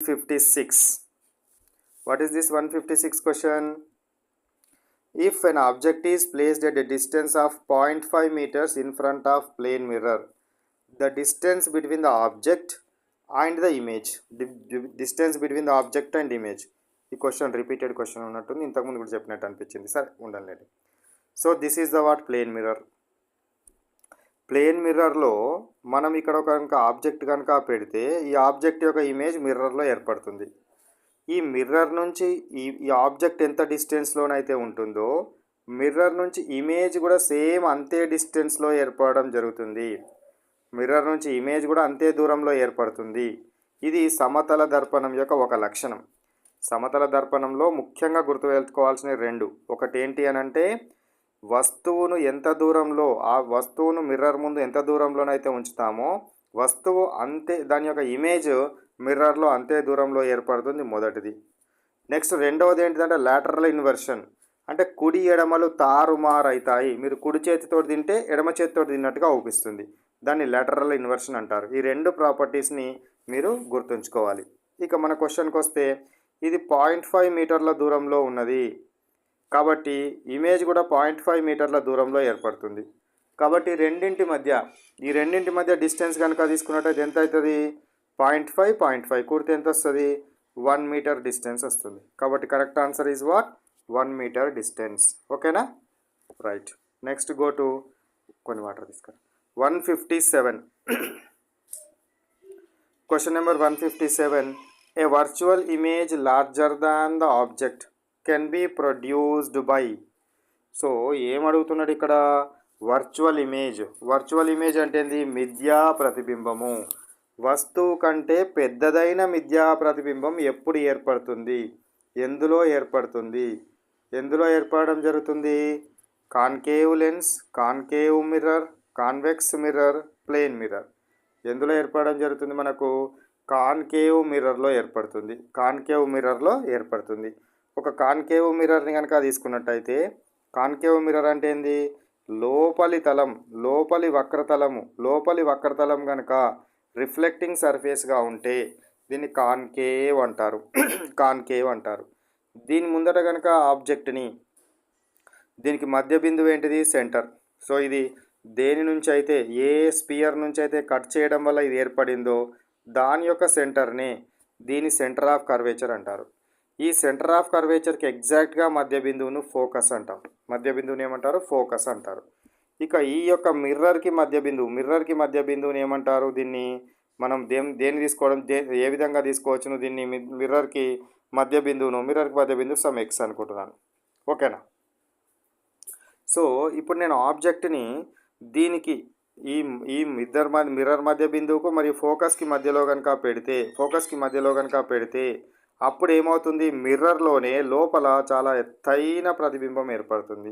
156. What is this 156 question? If an object is placed at a distance of 0.5 meters in front of plane mirror, the distance between the object and the image, distance between the object and image. ఈ question repeated question ఉన్నట్టుంది, ఇంతకుముందు కూడా చెప్పినట్టు అనిపించింది. సరే ఉండండి. So this is the what plane mirror. Plane మిర్రర్లో మనం ఇక్కడ ఒక ఆబ్జెక్ట్ కనుక పెడితే ఈ ఆబ్జెక్ట్ యొక్క ఇమేజ్ మిర్రర్లో ఏర్పడుతుంది. ఈ మిర్రర్ నుంచి ఈ ఆబ్జెక్ట్ ఎంత డిస్టెన్స్లోనైతే ఉంటుందో మిర్రర్ నుంచి ఇమేజ్ కూడా సేమ్ అంతే డిస్టెన్స్లో ఏర్పడడం జరుగుతుంది. మిర్రర్ నుంచి ఇమేజ్ కూడా అంతే దూరంలో ఏర్పడుతుంది. ఇది సమతల దర్పణం యొక్క ఒక లక్షణం. సమతల దర్పణంలో ముఖ్యంగా గుర్తుపెట్టుకోవాల్సిన రెండు, ఒకటి ఏంటి అని అంటే వస్తువును ఎంత దూరంలో, ఆ వస్తువును మిర్రర్ ముందు ఎంత దూరంలోనైతే ఉంచుతామో వస్తువు అంతే, దాని యొక్క ఇమేజ్ మిర్రర్లో అంతే దూరంలో ఏర్పడుతుంది, మొదటిది. నెక్స్ట్ రెండవది ఏంటిదంటే లాటరల్ ఇన్వర్షన్, అంటే కుడి ఎడమలు తారుమారు అవుతాయి. మీరు కుడి చేతితో తింటే ఎడమ చేతితో తిన్నట్టుగా అవుపిస్తుంది, దాన్ని లాటరల్ ఇన్వర్షన్ అంటారు. ఈ రెండు ప్రాపర్టీస్ని మీరు గుర్తుంచుకోవాలి. ఇక మన క్వశ్చన్కి వస్తే ఇది 0.5 మీటర్ల దూరంలో ఉన్నది కాబట్టి ఇమేజ్ కూడా 0.5 మీటర్ల దూరంలో ఏర్పడుతుంది. కాబట్టి ఈ రెండింటి మధ్య డిస్టెన్స్ కనుక తీసుకున్నట్టయితే ఎంత అవుతుంది? 0.5 కూడితే ఎంత వస్తుంది? 1 మీటర్ డిస్టెన్స్ వస్తుంది. కాబట్టి correct answer is what? 1 metre distance. ఓకేనా? రైట్. నెక్స్ట్ గో టు కొన్ని వాటర్ తీసుకురా. 157. Question number 157. A virtual image larger than the object can be produced by. So ఏం అడుగుతున్నాడు ఇక్కడ? వర్చువల్ ఇమేజ్ అంటే ఏంది? మిథ్యా ప్రతిబింబము. వస్తువు కంటే పెద్దదైన మిథ్యా ప్రతిబింబం ఎప్పుడు ఏర్పడుతుంది? ఎందులో ఏర్పడుతుంది? ఎందులో ఏర్పడడం జరుగుతుంది? Concave lens, concave mirror, convex mirror, plane mirror. ఎందులో ఏర్పడడం జరుగుతుంది? మనకు కాన్కేవ్ మిర్రర్లో ఏర్పడుతుంది. ఒక కాన్కేవ్ మిర్రర్ని కనుక తీసుకున్నట్టయితే, కాన్కేవ్ మిర్రర్ అంటే ఏంది? లోపలి వక్రతలం కనుక రిఫ్లెక్టింగ్ సర్ఫేస్గా ఉంటే దీన్ని కాన్కేవ్ అంటారు. దీని ముందట కనుక ఆబ్జెక్ట్ని, దీనికి మధ్య బిందువు ఏంటిది? సెంటర్. సో ఇది దేని నుంచి అయితే, ఏ స్పియర్ నుంచి అయితే కట్ చేయడం వల్ల ఇది ఏర్పడిందో దాని యొక్క సెంటర్ని దీని సెంటర్ ఆఫ్ కర్వేచర్ అంటారు. ఈ సెంటర్ ఆఫ్ కర్వేచర్కి ఎగ్జాక్ట్గా మధ్య బిందువును ఫోకస్ అంటాం. మధ్య బిందువుని ఏమంటారు? ఫోకస్ అంటారు. ఇక ఈ యొక్క మిర్రర్కి మధ్య బిందువుని ఏమంటారు? దీన్ని మనం దేన్ని తీసుకోవడం, ఏ విధంగా తీసుకోవచ్చును? దీన్ని మిర్రర్కి మధ్య బిందువు సమ్ ఎక్స్ అనుకుంటున్నాను. ఓకేనా? సో ఇప్పుడు నేను ఆబ్జెక్ట్ని దీనికి ఈ మిర్రర్ మధ్య బిందువుకు మరియు ఫోకస్కి మధ్యలో కనుక పెడితే అప్పుడు ఏమవుతుంది? మిర్రర్లోనే లోపల చాలా ఎత్తైన ప్రతిబింబం ఏర్పడుతుంది.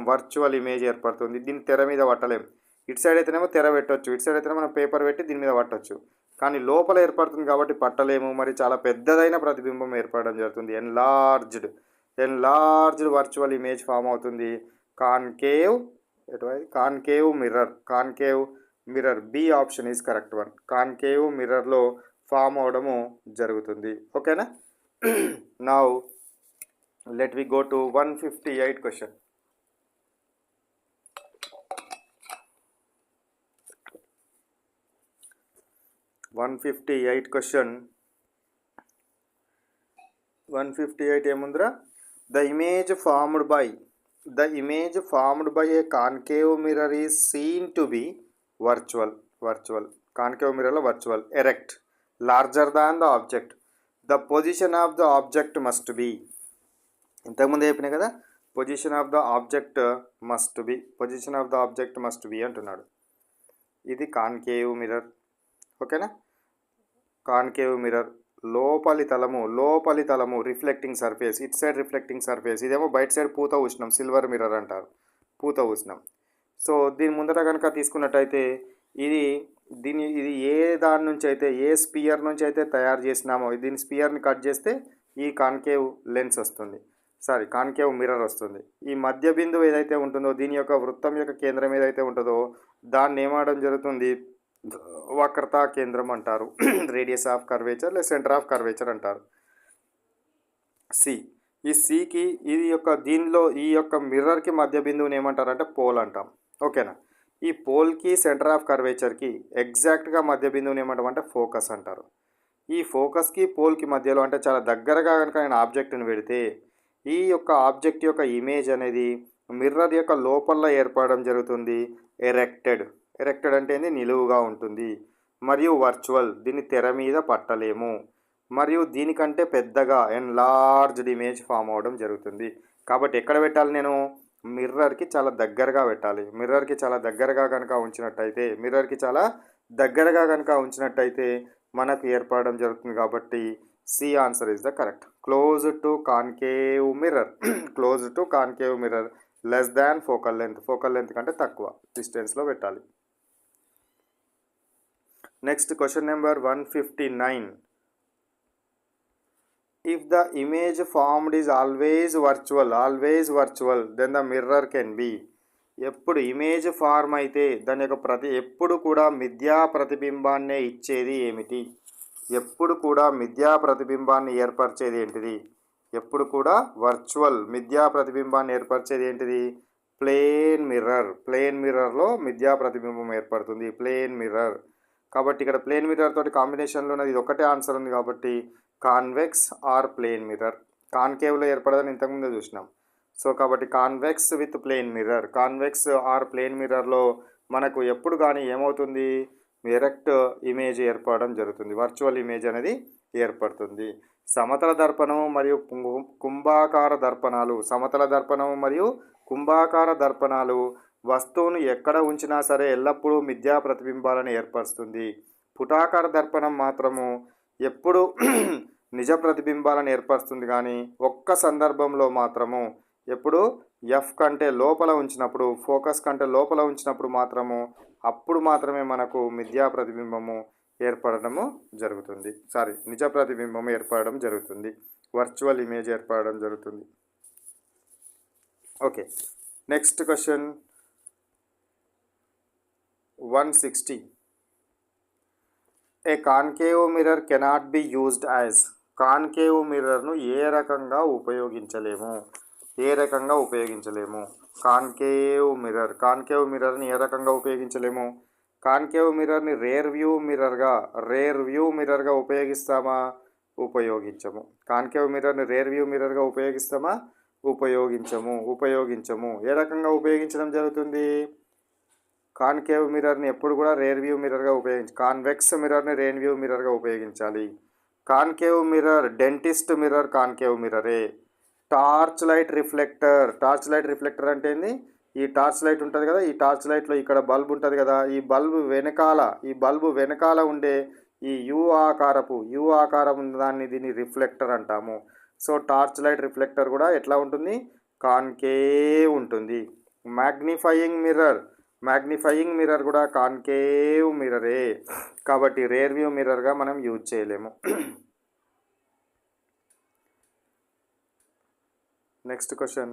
వర్చువల్ ఇమేజ్ ఏర్పడుతుంది. దీన్ని తెర మీద పట్టలేం. ఇటు సైడ్ అయితేనేమో తెర పెట్టవచ్చు, ఇటు సైడ్ అయితేనే మనం పేపర్ పెట్టి దీని మీద పట్టవచ్చు. కానీ లోపల ఏర్పడుతుంది కాబట్టి పట్టలేము. మరి చాలా పెద్దదైన ప్రతిబింబం ఏర్పడడం జరుగుతుంది. ఎన్లార్జ్డ్ వర్చువల్ ఇమేజ్ ఫామ్ అవుతుంది. Concave mirror B option is correct one. Concave మిర్రర్లో ఫామ్ అవడము జరుగుతుంది. ఓకేనా? Now let we go to 158 question. Question 158 ఏముందిరా? The image formed by a concave mirror is seen to be virtual. Concave mirror lo virtual, erect, larger than the object. The position of the object must be. ఇంతకుముందు చెప్పినా కదా, position of the object must be అంటున్నాడు. ఇది concave mirror. ఓకేనా? Concave mirror లోపలి తలము reflecting surface, it side reflecting surface. ఇదేమో బయట సైడ్ పూత ఊసినాం, సిల్వర్ మిర్రర్ అంటారు, పూత ఊసినాం. సో దీని ముందట కనుక తీసుకున్నట్టయితే ఇది ఏ దాని నుంచి అయితే, ఏ స్పియర్ నుంచి అయితే తయారు చేసినామో దీని స్పియర్ని కట్ చేస్తే ఈ కాన్కేవ్ మిర్రర్ వస్తుంది. ఈ మధ్య బిందువు ఏదైతే ఉంటుందో, దీని యొక్క వృత్తం యొక్క కేంద్రం ఏదైతే ఉంటుందో దాన్ని ఏమనడం జరుగుతుంది? వక్రతా కేంద్రం అంటారు. రేడియస్ ఆఫ్ కర్వేచర్ లేదా సెంటర్ ఆఫ్ కర్వేచర్ అంటారు. సి, ఈ సికి ఇది యొక్క దీనిలో ఈ యొక్క మిర్రర్కి మధ్య బిందువుని ఏమంటారంటే పోల్ అంటాం. ఓకేనా. ఈ పోల్కి సెంటర్ ఆఫ్ కర్వేచర్కి ఎగ్జాక్ట్గా మధ్య బిందువుని ఏమంటామంటే ఫోకస్ అంటారు. ఈ ఫోకస్కి పోల్కి మధ్యలో అంటే చాలా దగ్గరగా కనుక నేను ఆబ్జెక్ట్ని పెడితే ఈ యొక్క ఆబ్జెక్ట్ యొక్క ఇమేజ్ అనేది మిర్రర్ యొక్క లోపల ఏర్పడడం జరుగుతుంది. ఎరెక్టెడ్. ఎరెక్టెడ్ అంటే ఏంది, నిలువుగా ఉంటుంది. మరియు వర్చువల్, దీన్ని తెర మీద పట్టలేము. మరియు దీనికంటే పెద్దగా ఎన్లార్జ్డ్ ఇమేజ్ ఫామ్ అవ్వడం జరుగుతుంది. కాబట్టి ఎక్కడ పెట్టాలి, నేను మిర్రర్కి చాలా దగ్గరగా పెట్టాలి. మిర్రర్కి చాలా దగ్గరగా కనుక ఉంచినట్టయితే మనకు ఏర్పడడం జరుగుతుంది. కాబట్టి C answer is the correct. Close to concave mirror. Close to concave mirror less than focal length. Focal length కంటే తక్కువ డిస్టెన్స్లో పెట్టాలి. Next question number 159. If the image formed is always virtual, then the mirror can be. ఎప్పుడు image form అయితే దాని యొక్క ఎప్పుడు కూడా మిథ్యా ప్రతిబింబాన్నే ఇచ్చేది ఏమిటి? ఎప్పుడు కూడా మిథ్యా ప్రతిబింబాన్ని ఏర్పరిచేది ఏంటిది? ఎప్పుడు కూడా వర్చువల్ మిథ్యా ప్రతిబింబాన్ని ఏర్పరిచేది ఏంటిది? Plane mirror. ప్లేన్ మిర్రర్లో మిథ్యా ప్రతిబింబం ఏర్పడుతుంది. Plane mirror. కాబట్టి ఇక్కడ ప్లేన్ మిర్రర్ తోటి కాంబినేషన్లో ఉన్నది ఇది ఒకటే ఆన్సర్ ఉంది. కాబట్టి కాన్వెక్స్ ఆర్ ప్లేన్ మిర్రర్. కాన్కేవ్లో ఏర్పడదని ఇంతకుముందే చూసినాం. సో కాబట్టి convex with plane mirror. Convex or plane మిర్రర్లో మనకు ఎప్పుడు కానీ ఏమవుతుంది, ఎరెక్ట్ ఇమేజ్ ఏర్పడడం జరుగుతుంది. వర్చువల్ ఇమేజ్ అనేది ఏర్పడుతుంది. సమతల దర్పణం మరియు కుంభాకార దర్పణాలు. సమతల దర్పణం మరియు కుంభాకార దర్పణాలు వస్తువును ఎక్కడ ఉంచినా సరే ఎల్లప్పుడూ మిథ్యా ప్రతిబింబాలను ఏర్పరుస్తుంది. పుటాకార దర్పణం మాత్రము ఎప్పుడు నిజ ప్రతిబింబాలను ఏర్పరుస్తుంది. కానీ ఒక్క సందర్భంలో మాత్రము ఎప్పుడు ఎఫ్ కంటే లోపల ఉంచినప్పుడు, ఫోకస్ కంటే లోపల ఉంచినప్పుడు అప్పుడు మాత్రమే మనకు మిథ్యా ప్రతిబింబము ఏర్పడము జరుగుతుంది. నిజ ప్రతిబింబం ఏర్పడడం జరుగుతుంది. వర్చువల్ ఇమేజ్ ఏర్పడడం జరుగుతుంది. Okay. Next question 160. A concave mirror cannot be used as. Concave మిర్రర్ను ఏ రకంగా ఉపయోగించలేము? కాన్కేవ్ మిర్రర్ని ఏ రకంగా ఉపయోగించలేము? కాన్కేవ్ మిర్రర్ని రేర్ వ్యూ మిర్రర్గా ఉపయోగిస్తామా? ఉపయోగించము. కాన్కేవ్ మిర్రర్ని రేర్ వ్యూ మిర్రర్గా ఉపయోగిస్తామా? ఉపయోగించము. ఏ రకంగా ఉపయోగించడం జరుగుతుంది? కాన్కేవ్ మిర్రర్ని ఎప్పుడు కూడా రేర్ వ్యూ మిర్రర్గా కాన్వెక్స్ మిర్రర్ని రేర్ వ్యూ మిర్రర్గా ఉపయోగించాలి. Concave mirror dentist mirror concave మిర్రరే. టార్చ్ లైట్ రిఫ్లెక్టర్ అంటే ఏంది? ఈ టార్చ్ లైట్ ఉంటుంది కదా, ఈ టార్చ్ లైట్లో ఇక్కడ బల్బ్ ఉంటుంది కదా, ఈ బల్బు వెనకాల ఉండే ఈ యూ ఆకారం దీన్ని రిఫ్లెక్టర్ అంటాము. సో టార్చ్ లైట్ రిఫ్లెక్టర్ కూడా ఎట్లా ఉంటుంది? కాన్కేవ్ ఉంటుంది. మ్యాగ్నిఫైయింగ్ మిర్రర్ కూడా కాన్కేవ్ మిర్రరే. కాబట్టి రేర్ వ్యూ మిర్రర్గా మనం యూజ్ చేయలేము. Next question